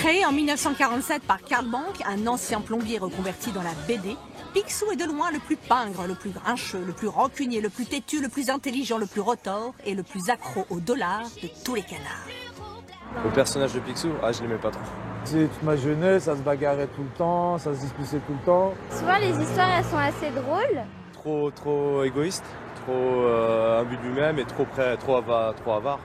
Créé en 1947 par Karl Bank, un ancien plombier reconverti dans la BD, Picsou est de loin le plus pingre, le plus grincheux, le plus rancunier, le plus têtu, le plus intelligent, le plus rotor et le plus accro au dollar de tous les canards. Le personnage de Picsou, je l'aimais pas trop. C'est toute ma jeunesse, ça se bagarrait tout le temps, ça se disputait tout le temps. Souvent les histoires elles sont assez drôles. Trop égoïste, trop imbu de lui-même et trop avare.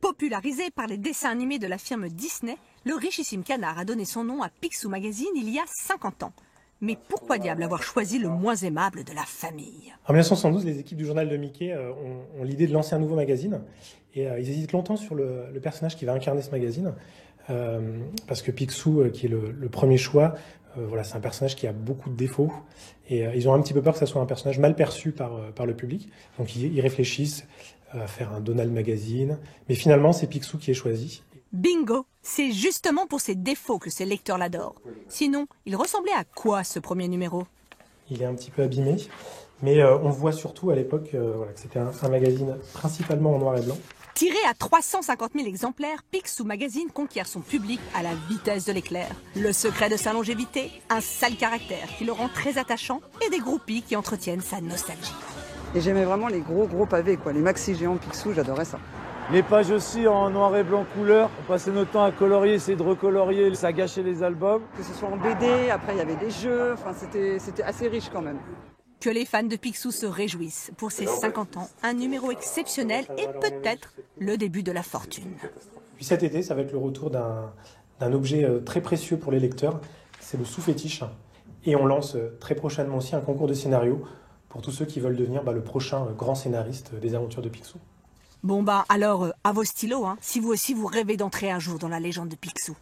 Popularisé par les dessins animés de la firme Disney, le richissime canard a donné son nom à Picsou Magazine il y a 50 ans. Mais pourquoi diable avoir choisi le moins aimable de la famille? En 1972, les équipes du journal de Mickey ont l'idée de lancer un nouveau magazine. Et ils hésitent longtemps sur le personnage qui va incarner ce magazine. Parce que Picsou, qui est le premier choix, c'est un personnage qui a beaucoup de défauts. Et ils ont un petit peu peur que ça soit un personnage mal perçu par le public. Donc ils réfléchissent à faire un Donald Magazine. Mais finalement, c'est Picsou qui est choisi. Bingo! C'est justement pour ses défauts que ses lecteurs l'adorent. Sinon, il ressemblait à quoi ce premier numéro? Il est un petit peu abîmé. Mais on voit surtout à l'époque que c'était un magazine principalement en noir et blanc. Tiré à 350 000 exemplaires, Picsou Magazine conquiert son public à la vitesse de l'éclair. Le secret de sa longévité, un sale caractère qui le rend très attachant et des groupies qui entretiennent sa nostalgie. Et j'aimais vraiment les gros pavés, les maxi géants Picsou, j'adorais ça. Les pages aussi en noir et blanc couleur, on passait notre temps à colorier, essayer de recolorier, ça gâchait les albums. Que ce soit en BD, après il y avait des jeux, c'était assez riche quand même. Que les fans de Picsou se réjouissent. Pour ses 50 ans, un numéro exceptionnel et peut-être le début de la fortune. Puis cet été, ça va être le retour d'un objet très précieux pour les lecteurs, c'est le sous-fétiche. Et on lance très prochainement aussi un concours de scénarios pour tous ceux qui veulent devenir le prochain grand scénariste des aventures de Picsou. Bon alors, à vos stylos, si vous aussi vous rêvez d'entrer un jour dans la légende de Picsou.